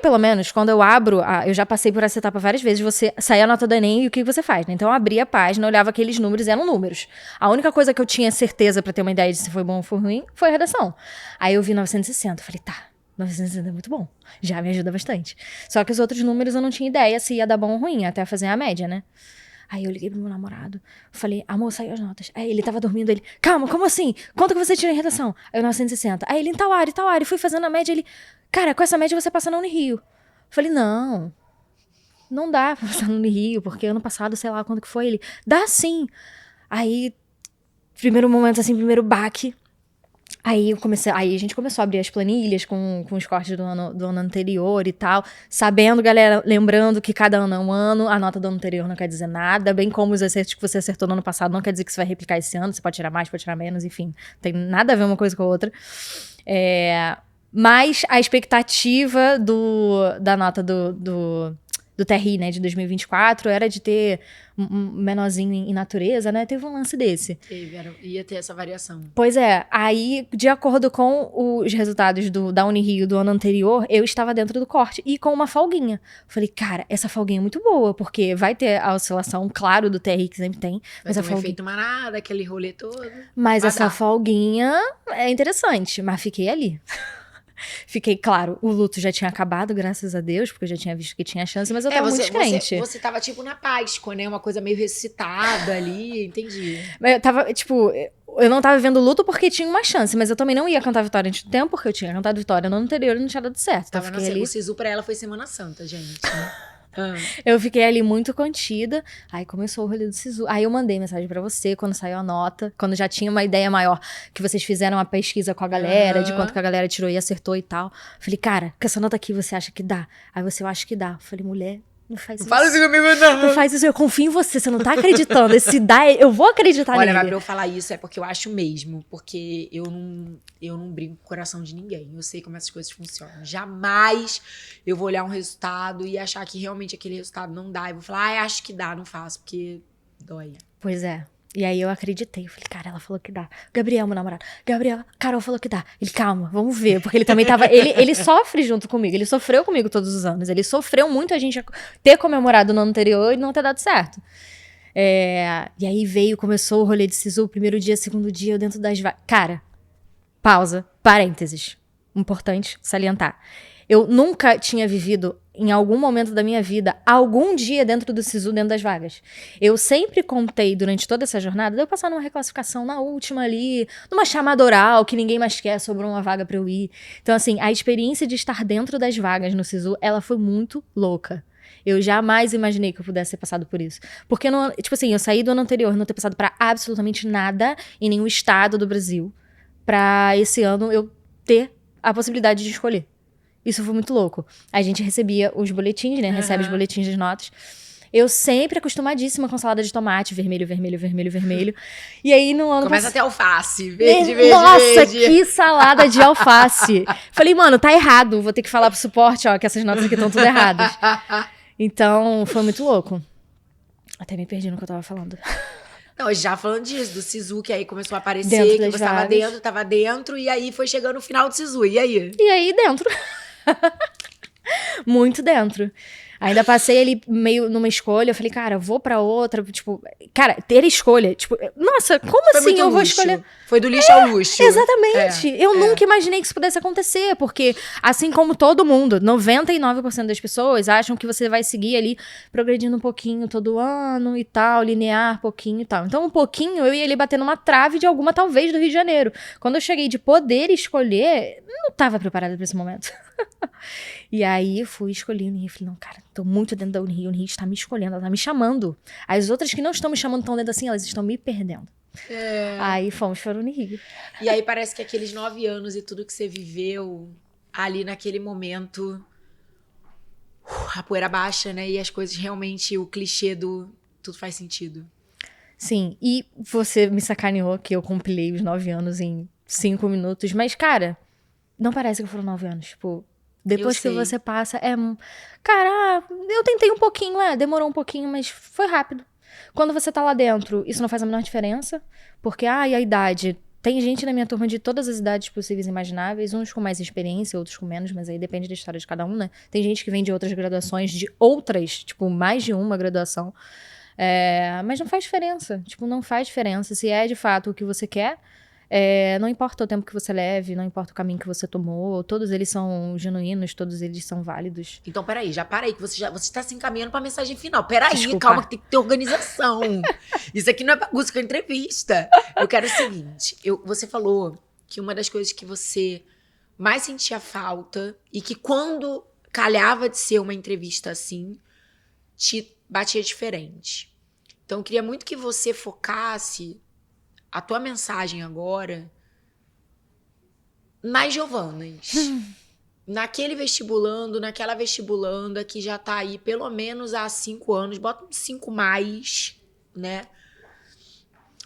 [SPEAKER 1] pelo menos, quando eu abro, eu já passei por essa etapa várias vezes, você sai a nota do Enem e o que você faz, né? Então eu abri a página, olhava aqueles números, eram números. A única coisa que eu tinha certeza pra ter uma ideia de se foi bom ou foi ruim, foi a redação. Aí eu vi 960, falei, tá, 960 é muito bom, já me ajuda bastante. Só que os outros números eu não tinha ideia se ia dar bom ou ruim, até fazer a média, né? Aí eu liguei pro meu namorado, falei, amor, saiu as notas. Aí ele tava dormindo, ele, calma, como assim? Quanto que você tira em redação? Aí eu, 960. Aí ele, em tal área, fui fazendo a média, ele, cara, com essa média você passa na Unirio. Falei, não dá pra passar no Unirio, porque ano passado, sei lá quando que foi, ele, dá sim. Aí, primeiro momento assim, primeiro baque. Aí a gente começou a abrir as planilhas com os cortes do ano anterior e tal, sabendo, galera, lembrando que cada ano é um ano, a nota do ano anterior não quer dizer nada, bem como os acertos que você acertou no ano passado não quer dizer que você vai replicar esse ano, você pode tirar mais, pode tirar menos, enfim, não tem nada a ver uma coisa com a outra. Mas a expectativa da nota do TRI, né, de 2024, era de ter um menorzinho em natureza, né? Teve um lance desse.
[SPEAKER 2] Ia ter essa variação.
[SPEAKER 1] Pois é, aí, de acordo com os resultados da Unirio do ano anterior, eu estava dentro do corte e com uma folguinha. Falei, cara, essa folguinha é muito boa, porque vai ter a oscilação, claro, do TRI que sempre tem.
[SPEAKER 2] Mas ter um efeito manada, aquele rolê todo.
[SPEAKER 1] Mas essa folguinha é interessante, mas fiquei ali. Fiquei, claro, o luto já tinha acabado, graças a Deus, porque eu já tinha visto que tinha chance, mas eu tava muito crente.
[SPEAKER 2] Você tava, tipo, na Páscoa, né? Uma coisa meio ressuscitada ali, entendi.
[SPEAKER 1] Eu tava, tipo, eu não tava vendo luto porque tinha uma chance, mas eu também não ia cantar vitória antes do tempo, porque eu tinha cantado vitória no ano anterior e não tinha dado certo. Então
[SPEAKER 2] tava ali. O Sisu pra ela foi Semana Santa, gente.
[SPEAKER 1] Eu fiquei ali muito contida. Aí começou o rolê do Sisu. Aí eu mandei mensagem pra você quando saiu a nota, quando já tinha uma ideia maior, que vocês fizeram uma pesquisa com a galera, de quanto que a galera tirou e acertou e tal. Falei, cara, com essa nota aqui você acha que dá? Aí você, eu acho que dá. Falei, mulher, não faz isso.
[SPEAKER 2] Fala isso comigo, não.
[SPEAKER 1] Não faz isso, eu confio em você não tá acreditando. Se dá, eu vou acreditar nele.
[SPEAKER 2] Olha, pra eu falar isso é porque eu acho mesmo, porque eu não brinco com o coração de ninguém. Eu sei como essas coisas funcionam. Jamais eu vou olhar um resultado e achar que realmente aquele resultado não dá. E vou falar, acho que dá, não faço, porque dói.
[SPEAKER 1] Pois é. E aí eu acreditei. Eu falei, cara, ela falou que dá. Gabriel, meu namorado. Gabriel, Carol falou que dá. Ele, calma, vamos ver. Porque ele também tava... Ele sofre junto comigo. Ele sofreu comigo todos os anos. Ele sofreu muito a gente ter comemorado no ano anterior e não ter dado certo. E aí começou o rolê de Sisu. Primeiro dia, segundo dia, eu dentro das... Cara, pausa, parênteses. Importante salientar. Eu nunca tinha vivido, em algum momento da minha vida, algum dia dentro do Sisu, dentro das vagas. Eu sempre contei, durante toda essa jornada, de eu passar numa reclassificação na última ali, numa chamada oral, que ninguém mais quer, sobrou uma vaga pra eu ir. Então, assim, a experiência de estar dentro das vagas no Sisu, ela foi muito louca. Eu jamais imaginei que eu pudesse ter passado por isso. Porque, tipo assim, eu saí do ano anterior, não ter passado pra absolutamente nada em nenhum estado do Brasil, pra esse ano eu ter a possibilidade de escolher. Isso foi muito louco. A gente recebia os boletins, né? Recebe os boletins das notas. Eu sempre acostumadíssima com salada de tomate, vermelho, vermelho, vermelho, vermelho. E aí no ano
[SPEAKER 2] começa a ter alface, verde, verde,
[SPEAKER 1] Nossa,
[SPEAKER 2] verde.
[SPEAKER 1] que salada de alface. Falei, mano, tá errado. Vou ter que falar pro suporte, ó, que essas notas aqui estão tudo erradas. Então, foi muito louco. Até me perdi no que eu tava falando.
[SPEAKER 2] Não, já falando disso, do Sisu, que aí começou a aparecer, que você tava dentro, e aí foi chegando o final do Sisu. E aí?
[SPEAKER 1] E aí, dentro. Muito dentro. Ainda passei ali meio numa escolha, eu falei, cara, eu vou pra outra, tipo, cara, ter escolha, tipo, nossa, como assim eu vou escolher?
[SPEAKER 2] Foi do lixo ao luxo.
[SPEAKER 1] Exatamente. Eu nunca imaginei que isso pudesse acontecer, porque assim como todo mundo, 99% das pessoas acham que você vai seguir ali progredindo um pouquinho todo ano e tal, linear pouquinho e tal. Então, um pouquinho eu ia ali bater numa trave de alguma, talvez, do Rio de Janeiro. Quando eu cheguei de poder escolher, não tava preparada pra esse momento. E aí eu fui escolhendo e falei, não, cara, tô muito dentro da Unirio está me escolhendo, ela tá me chamando. As outras que não estão me chamando tão dentro assim, elas estão me perdendo. Aí fomos para a Unirio.
[SPEAKER 2] E aí parece que aqueles 9 anos e tudo que você viveu ali naquele momento, a poeira baixa, né? E as coisas realmente, o clichê do tudo faz sentido.
[SPEAKER 1] Sim, e você me sacaneou que eu compilei os 9 anos em 5 minutos, mas, cara, não parece que foram 9 anos, tipo... Depois que você passa, cara, eu tentei um pouquinho, demorou um pouquinho, mas foi rápido. Quando você tá lá dentro, isso não faz a menor diferença, porque, a idade, tem gente na minha turma de todas as idades possíveis e imagináveis, uns com mais experiência, outros com menos, mas aí depende da história de cada um, né? Tem gente que vem de outras graduações, de outras, tipo, mais de uma graduação, mas não faz diferença, tipo, não faz diferença. Se é de fato o que você quer, Não importa o tempo que você leve, não importa o caminho que você tomou, todos eles são genuínos, todos eles são válidos.
[SPEAKER 2] Então, peraí, já para aí, que você está se encaminhando pra mensagem final. Peraí,
[SPEAKER 1] Desculpa.
[SPEAKER 2] calma, que tem que ter organização. Isso aqui não é bagunça, é entrevista. Eu quero o seguinte, você falou que uma das coisas que você mais sentia falta e que quando calhava de ser uma entrevista assim, te batia diferente. Então, eu queria muito que você focasse a tua mensagem agora nas Giovanas. Naquele vestibulando, naquela vestibulanda que já tá aí pelo menos há 5 anos. Bota uns 5 mais, né?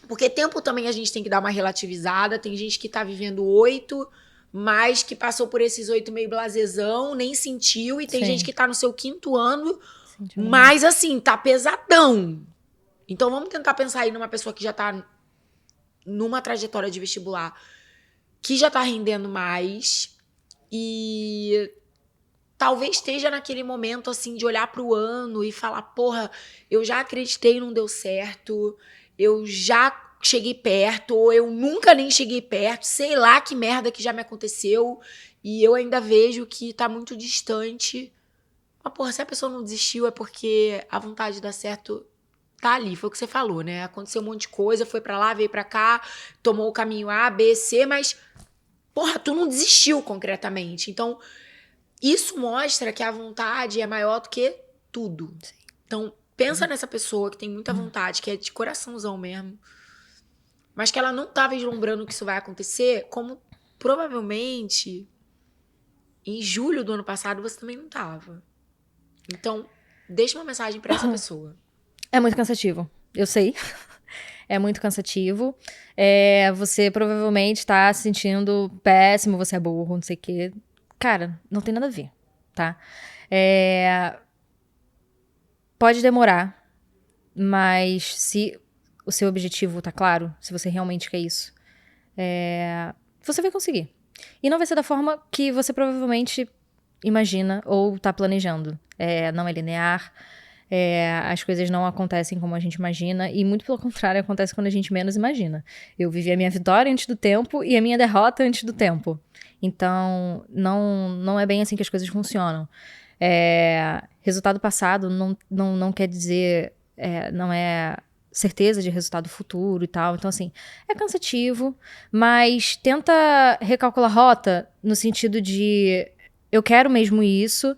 [SPEAKER 2] Porque tempo também a gente tem que dar uma relativizada. Tem gente que tá vivendo 8, mas que passou por esses 8 meio blasezão, nem sentiu. E tem
[SPEAKER 1] Sim.
[SPEAKER 2] gente que tá no seu 5º ano,
[SPEAKER 1] Sentiu.
[SPEAKER 2] mas assim, tá pesadão. Então vamos tentar pensar aí numa pessoa que já tá numa trajetória de vestibular, que já tá rendendo mais e talvez esteja naquele momento assim de olhar pro ano e falar, porra, eu já acreditei e não deu certo, eu já cheguei perto, ou eu nunca nem cheguei perto, sei lá que merda que já me aconteceu e eu ainda vejo que tá muito distante. Mas porra, se a pessoa não desistiu é porque a vontade de dar certo tá ali, foi o que você falou, né? Aconteceu um monte de coisa, foi pra lá, veio pra cá, tomou o caminho A, B, C, mas, porra, tu não desistiu concretamente. Então, isso mostra que a vontade é maior do que tudo.
[SPEAKER 1] Sim.
[SPEAKER 2] Então, pensa nessa pessoa que tem muita vontade, que é de coraçãozão mesmo, mas que ela não tá vislumbrando que isso vai acontecer, como provavelmente em julho do ano passado você também não tava. Então, deixa uma mensagem pra essa pessoa.
[SPEAKER 1] É muito cansativo, eu sei. É muito cansativo. Você provavelmente tá se sentindo péssimo, você é burro, não sei o quê. Cara, não tem nada a ver, tá? Pode demorar, mas se o seu objetivo tá claro, se você realmente quer isso, você vai conseguir. E não vai ser da forma que você provavelmente imagina ou tá planejando. Não é linear. As coisas não acontecem como a gente imagina e muito pelo contrário, acontece quando a gente menos imagina. Eu vivi a minha vitória antes do tempo e a minha derrota antes do tempo. Então, não é bem assim que as coisas funcionam. Resultado passado não quer dizer, não é certeza de resultado futuro e tal. Então, assim, é cansativo, mas tenta recalcular a rota no sentido de eu quero mesmo isso,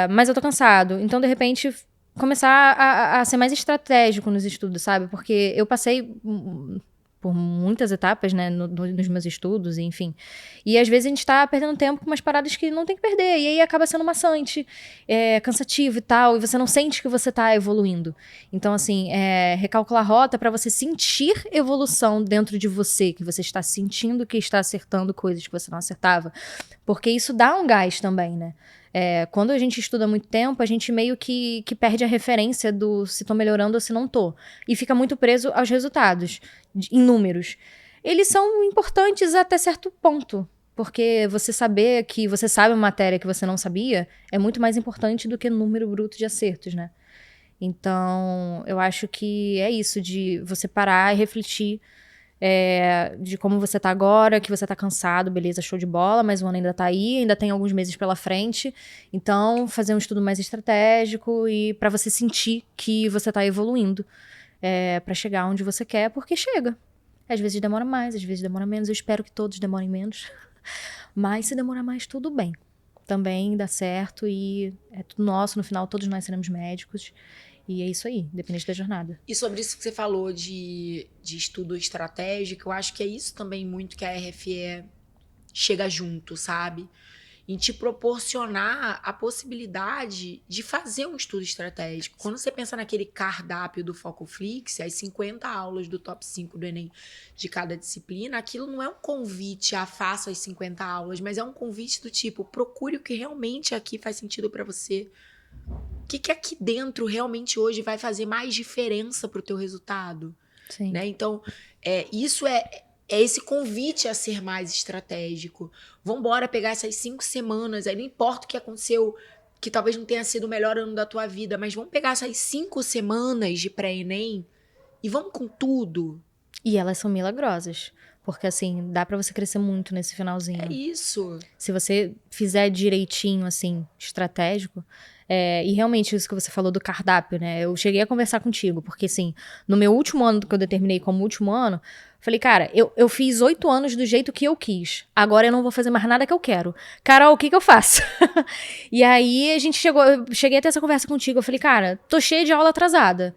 [SPEAKER 1] mas eu tô cansado. Então, de repente, começar a ser mais estratégico nos estudos, sabe? Porque eu passei por muitas etapas, né, nos meus estudos, enfim. E às vezes a gente tá perdendo tempo com umas paradas que não tem que perder. E aí acaba sendo maçante, cansativo e tal. E você não sente que você tá evoluindo. Então, assim, recalcular a rota pra você sentir evolução dentro de você. Que você está sentindo que está acertando coisas que você não acertava. Porque isso dá um gás também, né? Quando a gente estuda muito tempo, a gente meio que perde a referência do se tô melhorando ou se não tô. E fica muito preso aos resultados, em números. Eles são importantes até certo ponto. Porque você saber que você sabe uma matéria que você não sabia é muito mais importante do que número bruto de acertos, né? Então, eu acho que é isso, de você parar e refletir de como você tá agora, que você tá cansado, beleza, show de bola, mas o ano ainda tá aí, ainda tem alguns meses pela frente. Então, fazer um estudo mais estratégico e pra você sentir que você tá evoluindo pra chegar onde você quer, porque chega. Às vezes demora mais, às vezes demora menos. Eu espero que todos demorem menos. Mas se demorar mais, tudo bem. Também dá certo e é tudo nosso. No final, todos nós seremos médicos. E é isso aí, independente da jornada.
[SPEAKER 2] E sobre isso que você falou de estudo estratégico, eu acho que é isso também muito que a RFE chega junto, sabe? Em te proporcionar a possibilidade de fazer um estudo estratégico. Quando você pensa naquele cardápio do Focoflix, as 50 aulas do top 5 do Enem de cada disciplina, aquilo não é um convite a faça as 50 aulas, mas é um convite do tipo, procure o que realmente aqui faz sentido pra você. O que aqui dentro realmente hoje vai fazer mais diferença pro teu resultado?
[SPEAKER 1] Sim.
[SPEAKER 2] Né? Então, isso é esse convite a ser mais estratégico. Vambora pegar essas 5 semanas, aí não importa o que aconteceu, que talvez não tenha sido o melhor ano da tua vida, mas vamos pegar essas 5 semanas de pré-ENEM e vamos com tudo.
[SPEAKER 1] E elas são milagrosas. Porque, assim, dá pra você crescer muito nesse finalzinho.
[SPEAKER 2] É isso.
[SPEAKER 1] Se você fizer direitinho, assim, estratégico. E realmente, isso que você falou do cardápio, né? Eu cheguei a conversar contigo, porque, assim, no meu último ano, que eu determinei como último ano, falei, cara, eu fiz 8 anos do jeito que eu quis. Agora eu não vou fazer mais nada que eu quero. Carol, o que eu faço? E aí, eu cheguei a ter essa conversa contigo. Eu falei, cara, tô cheia de aula atrasada.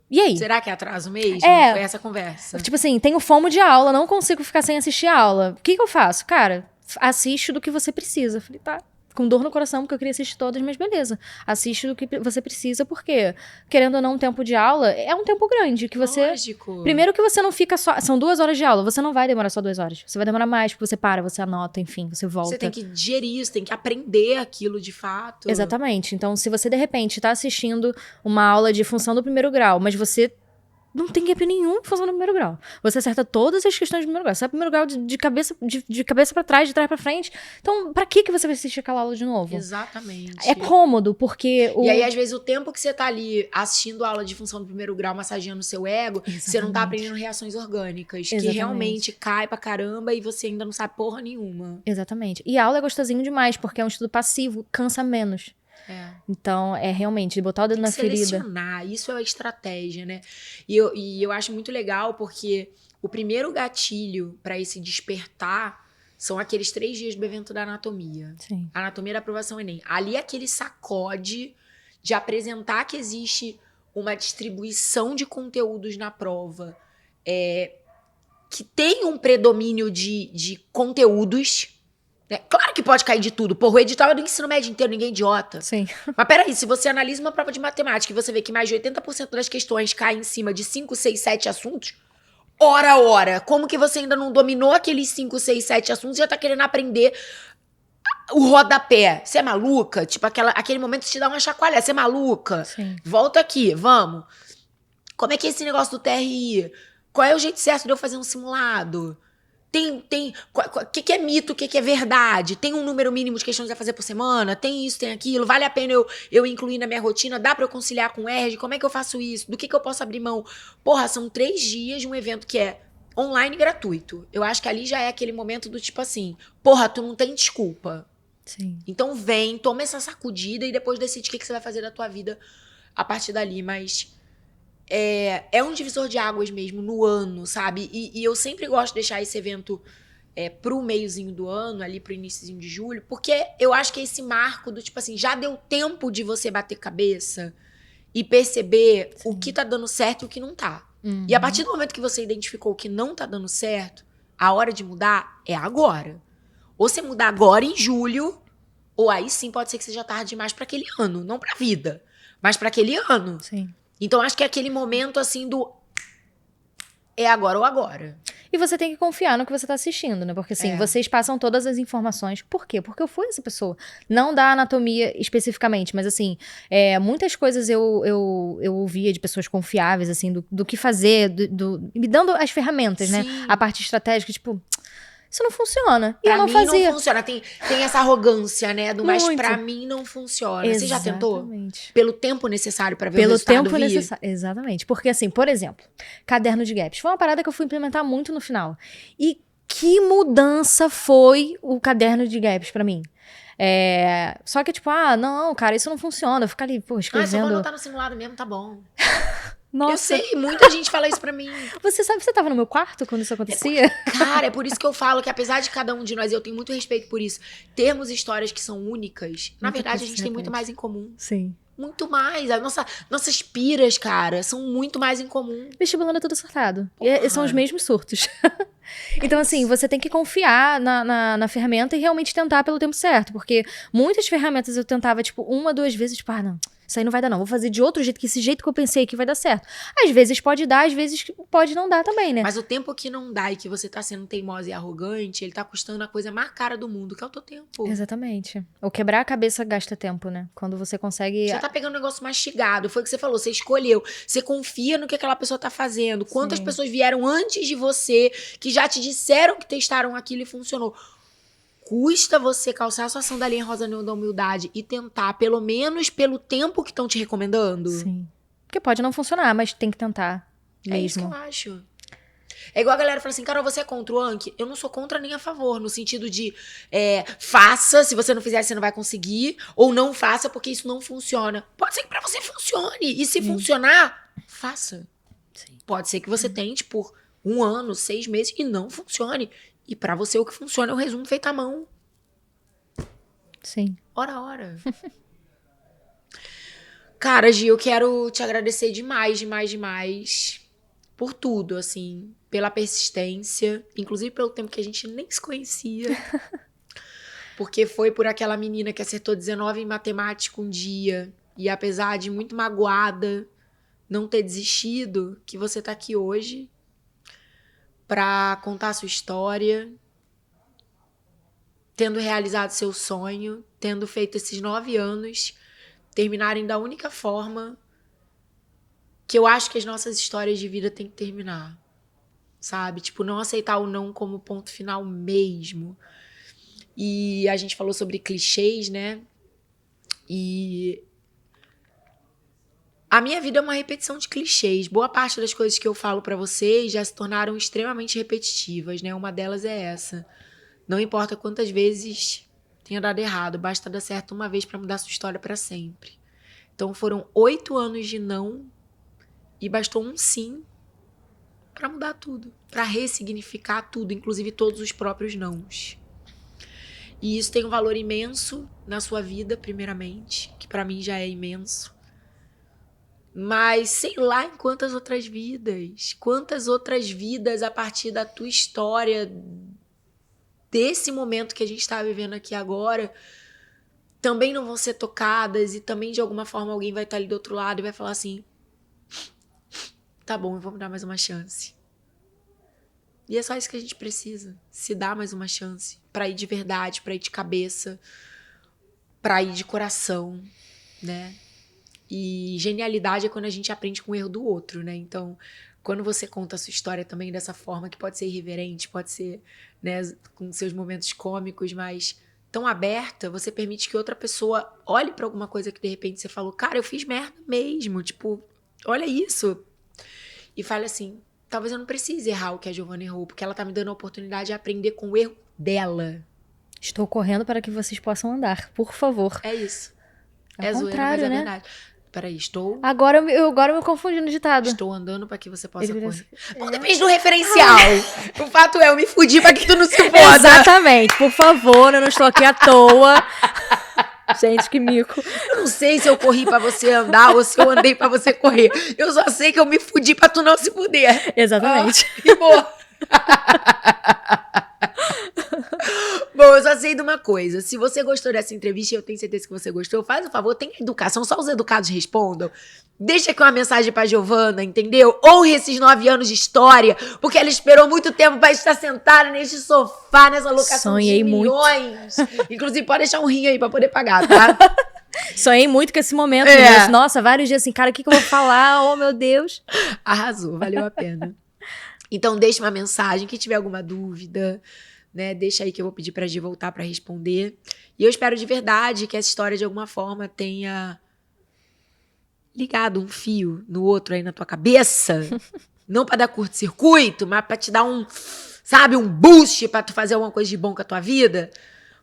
[SPEAKER 1] E aí?
[SPEAKER 2] Será que é atraso mesmo?
[SPEAKER 1] É.
[SPEAKER 2] Foi essa conversa.
[SPEAKER 1] Tipo assim, tenho fomo de aula, não consigo ficar sem assistir aula. O que eu faço? Cara, assiste do que você precisa. Eu falei, tá. Com dor no coração, porque eu queria assistir todas, mas beleza. Assiste do que você precisa, porque, querendo ou não, um tempo de aula é um tempo grande. Que você.
[SPEAKER 2] Lógico.
[SPEAKER 1] Primeiro que você não fica só. São 2 horas de aula, você não vai demorar só 2 horas. Você vai demorar mais, porque você para, você anota, enfim, você volta.
[SPEAKER 2] Você tem que digerir isso, tem que aprender aquilo de fato.
[SPEAKER 1] Exatamente. Então, se você, de repente, tá assistindo uma aula de função do primeiro grau, mas você não tem gap nenhum que função do primeiro grau. Você acerta todas as questões do primeiro grau. Você é primeiro grau de cabeça pra trás, de trás pra frente. Então, pra que você vai assistir aquela aula de novo?
[SPEAKER 2] Exatamente.
[SPEAKER 1] É cômodo, porque...
[SPEAKER 2] E aí, às vezes, o tempo que você tá ali assistindo a aula de função do primeiro grau, massageando o seu ego, você não tá aprendendo reações orgânicas, que realmente cai pra caramba e você ainda não sabe porra nenhuma.
[SPEAKER 1] Exatamente. E a aula é gostosinho demais, porque é um estudo passivo, cansa menos. Então, é realmente botar o dedo na ferida.
[SPEAKER 2] Selecionar, isso é a estratégia, né? E eu acho muito legal porque o primeiro gatilho pra esse despertar são aqueles 3 dias do evento da anatomia.
[SPEAKER 1] Sim.
[SPEAKER 2] Anatomia da aprovação Enem. Ali é aquele sacode de apresentar que existe uma distribuição de conteúdos na prova que tem um predomínio de conteúdos. Claro que pode cair de tudo. Porra, o edital é do ensino médio inteiro, ninguém é idiota.
[SPEAKER 1] Sim.
[SPEAKER 2] Mas peraí, se você analisa uma prova de matemática e você vê que mais de 80% das questões caem em cima de 5, 6, 7 assuntos, ora, como que você ainda não dominou aqueles 5, 6, 7 assuntos e já tá querendo aprender o rodapé? Você é maluca? Tipo, aquele momento que te dá uma chacoalhada. Você é maluca?
[SPEAKER 1] Sim.
[SPEAKER 2] Volta aqui, vamos. Como é que é esse negócio do TRI? Qual é o jeito certo de eu fazer um simulado? O que é mito, o que é verdade? Tem um número mínimo de questões a fazer por semana? Tem isso, tem aquilo? Vale a pena eu incluir na minha rotina? Dá pra eu conciliar com o ERG? Como é que eu faço isso? Do que eu posso abrir mão? Porra, são 3 dias de um evento que é online gratuito. Eu acho que ali já é aquele momento do tipo assim, porra, tu não tem desculpa.
[SPEAKER 1] Sim.
[SPEAKER 2] Então vem, toma essa sacudida e depois decide o que você vai fazer da tua vida a partir dali. Mas é um divisor de águas mesmo no ano, sabe? E eu sempre gosto de deixar esse evento pro meiozinho do ano, ali pro iniciozinho de julho, porque eu acho que é esse marco do tipo assim, já deu tempo de você bater cabeça e perceber o que tá dando certo e o que não tá.
[SPEAKER 1] Uhum.
[SPEAKER 2] E a partir do momento que você identificou o que não tá dando certo, a hora de mudar é agora. Ou você mudar agora em julho, ou aí sim pode ser que seja tarde demais pra aquele ano, não pra vida, mas pra aquele ano.
[SPEAKER 1] Sim.
[SPEAKER 2] Então, acho que é aquele momento, assim, do... É agora ou agora.
[SPEAKER 1] E você tem que confiar no que você tá assistindo, né? Porque, assim, vocês passam todas as informações. Por quê? Porque eu fui essa pessoa. Não da anatomia especificamente, mas, assim, muitas coisas eu ouvia de pessoas confiáveis, assim, do que fazer, me dando as ferramentas, né? A parte estratégica, tipo... Isso não funciona. E eu não fazia.
[SPEAKER 2] Não funciona. Tem essa arrogância, né? Mas
[SPEAKER 1] Muito.
[SPEAKER 2] Pra mim não funciona.
[SPEAKER 1] Exatamente.
[SPEAKER 2] Você já tentou? Pelo tempo necessário pra ver o
[SPEAKER 1] Pelo
[SPEAKER 2] resultado
[SPEAKER 1] tempo necessário. Exatamente. Porque, assim, por exemplo, caderno de gaps. Foi uma parada que eu fui implementar muito no final. E que mudança foi o caderno de gaps pra mim? Só que, tipo, não, cara, isso não funciona. Eu ficar ali, pô, escrevendo...
[SPEAKER 2] só vou anotar no simulado mesmo, tá bom.
[SPEAKER 1] Nossa.
[SPEAKER 2] Eu sei, muita gente fala isso pra mim.
[SPEAKER 1] Você sabe, você tava no meu quarto quando isso acontecia?
[SPEAKER 2] Cara, é por isso que eu falo que apesar de cada um de nós, eu tenho muito respeito por isso, termos histórias que são únicas, na verdade a gente tem muito mais em comum.
[SPEAKER 1] Sim.
[SPEAKER 2] Muito mais. Nossas piras, cara, são muito mais em comum.
[SPEAKER 1] Vestibulando é tudo surtado. E são os mesmos surtos. Então, assim, você tem que confiar na ferramenta e realmente tentar pelo tempo certo. Porque muitas ferramentas eu tentava, tipo, 1 ou 2 vezes, tipo, não, isso aí não vai dar não. Vou fazer de outro jeito, que esse jeito que eu pensei que vai dar certo. Às vezes pode dar, às vezes pode não dar também, né?
[SPEAKER 2] Mas o tempo que não dá e que você tá sendo teimosa e arrogante, ele tá custando a coisa mais cara do mundo, que é o teu tempo.
[SPEAKER 1] Exatamente. O quebrar a cabeça gasta tempo, né? Quando você consegue...
[SPEAKER 2] Você tá pegando um negócio mastigado, foi o que você falou, você escolheu. Você confia no que aquela pessoa tá fazendo. Quantas pessoas vieram antes de você, que já te disseram que testaram aquilo e funcionou. Custa você calçar a sua sandalinha rosa da humildade e tentar, pelo menos pelo tempo que estão te recomendando?
[SPEAKER 1] Sim. Porque pode não funcionar, mas tem que tentar mesmo.
[SPEAKER 2] É isso que eu acho. É igual a galera fala assim, Carol, você é contra o Anki? Eu não sou contra nem a favor, no sentido de faça, se você não fizer, você não vai conseguir, ou não faça porque isso não funciona. Pode ser que pra você funcione, e se funcionar, faça.
[SPEAKER 1] Sim.
[SPEAKER 2] Pode ser que você tente por 1 ano, 6 meses e não funcione. E pra você o que funciona é o resumo feito à mão.
[SPEAKER 1] Sim.
[SPEAKER 2] Ora. Cara, Gi, eu quero te agradecer demais por tudo, assim, pela persistência, inclusive pelo tempo que a gente nem se conhecia. Porque foi por aquela menina que acertou 19 em matemática um dia, e apesar de muito magoada, não ter desistido, que você tá aqui hoje pra contar a sua história, tendo realizado seu sonho, tendo feito esses 9 anos terminarem da única forma que eu acho que as nossas histórias de vida têm que terminar, sabe? Tipo, não aceitar o não como ponto final mesmo. E a gente falou sobre clichês, né? E a minha vida é uma repetição de clichês. Boa parte das coisas que eu falo pra vocês já se tornaram extremamente repetitivas, né? Uma delas é essa. Não importa quantas vezes tenha dado errado, basta dar certo uma vez pra mudar sua história pra sempre. Então foram 8 anos de não e bastou um sim pra mudar tudo, pra ressignificar tudo, inclusive todos os próprios nãos. E isso tem um valor imenso na sua vida, primeiramente, que pra mim já é imenso. Mas sei lá em quantas outras vidas a partir da tua história, desse momento que a gente tá vivendo aqui agora, também não vão ser tocadas e também de alguma forma alguém vai estar ali do outro lado e vai falar assim, tá bom, eu vou me dar mais uma chance. E é só isso que a gente precisa, se dar mais uma chance pra ir de verdade, pra ir de cabeça, pra ir de coração, né? E genialidade é quando a gente aprende com o erro do outro, né? Então, quando você conta a sua história também dessa forma, que pode ser irreverente, pode ser, né, com seus momentos cômicos, mas tão aberta, você permite que outra pessoa olhe pra alguma coisa que de repente você falou, cara, eu fiz merda mesmo, tipo, olha isso. E fale assim, talvez eu não precise errar o que a Giovana errou, porque ela tá me dando a oportunidade de aprender com o erro dela.
[SPEAKER 1] Estou correndo para que vocês possam andar, por favor.
[SPEAKER 2] É isso.
[SPEAKER 1] É o
[SPEAKER 2] zoeira, mas
[SPEAKER 1] contrário,
[SPEAKER 2] é
[SPEAKER 1] né?
[SPEAKER 2] verdade. Peraí,
[SPEAKER 1] Agora eu me confundi no ditado.
[SPEAKER 2] Estou andando pra que você possa
[SPEAKER 1] Ele
[SPEAKER 2] correr.
[SPEAKER 1] é.
[SPEAKER 2] Bom, depende do referencial. O fato é, eu me fudi pra que tu não se foda.
[SPEAKER 1] Exatamente, por favor, eu não estou aqui à toa. Gente, que mico.
[SPEAKER 2] Eu não sei se eu corri pra você andar ou se eu andei pra você correr. Eu só sei que eu me fudi pra tu não se fuder.
[SPEAKER 1] Exatamente.
[SPEAKER 2] E boa. Bom, eu só sei de uma coisa. Se você gostou dessa entrevista, eu tenho certeza que você gostou, faz o favor, tenha educação, só os educados respondam. Deixa aqui uma mensagem pra Giovana, entendeu? Honre esses 9 anos de história, porque ela esperou muito tempo pra estar sentada neste sofá, nessa locação
[SPEAKER 1] Sonhei
[SPEAKER 2] de milhões. Inclusive, pode deixar um rim aí pra poder pagar, tá?
[SPEAKER 1] Sonhei muito com esse momento. Nossa, vários dias assim, cara, o que eu vou falar? Oh, meu Deus.
[SPEAKER 2] Arrasou, valeu a pena. Então, deixa uma mensagem, quem tiver alguma dúvida, né? Deixa aí que eu vou pedir pra Gi voltar pra responder. E eu espero de verdade que essa história, de alguma forma, tenha ligado um fio no outro aí na tua cabeça. Não pra dar curto-circuito, mas pra te dar um boost pra tu fazer alguma coisa de bom com a tua vida.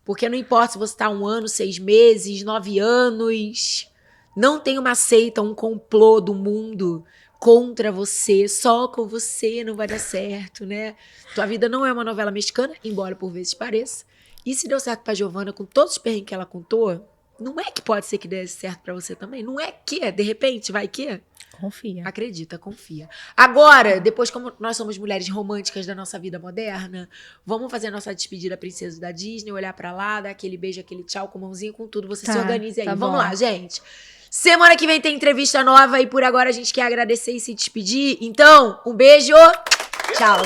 [SPEAKER 2] Porque não importa se você tá 1 ano, 6 meses, 9 anos. Não tem uma seita, um complô do mundo contra você, só com você não vai dar certo, né? Tua vida não é uma novela mexicana, embora por vezes pareça. E se deu certo pra Giovana com todos os perrengues que ela contou, não é que pode ser que dê certo pra você também. Não é que, de repente, vai que...
[SPEAKER 1] Confia.
[SPEAKER 2] Acredita, confia. Agora, depois, como nós somos mulheres românticas da nossa vida moderna, vamos fazer a nossa despedida princesa da Disney, olhar pra lá, dar aquele beijo, aquele tchau com mãozinha, com tudo. Você se organize aí. Vamos lá, gente. Semana que vem tem entrevista nova e por agora a gente quer agradecer e se despedir. Então, um beijo. Tchau.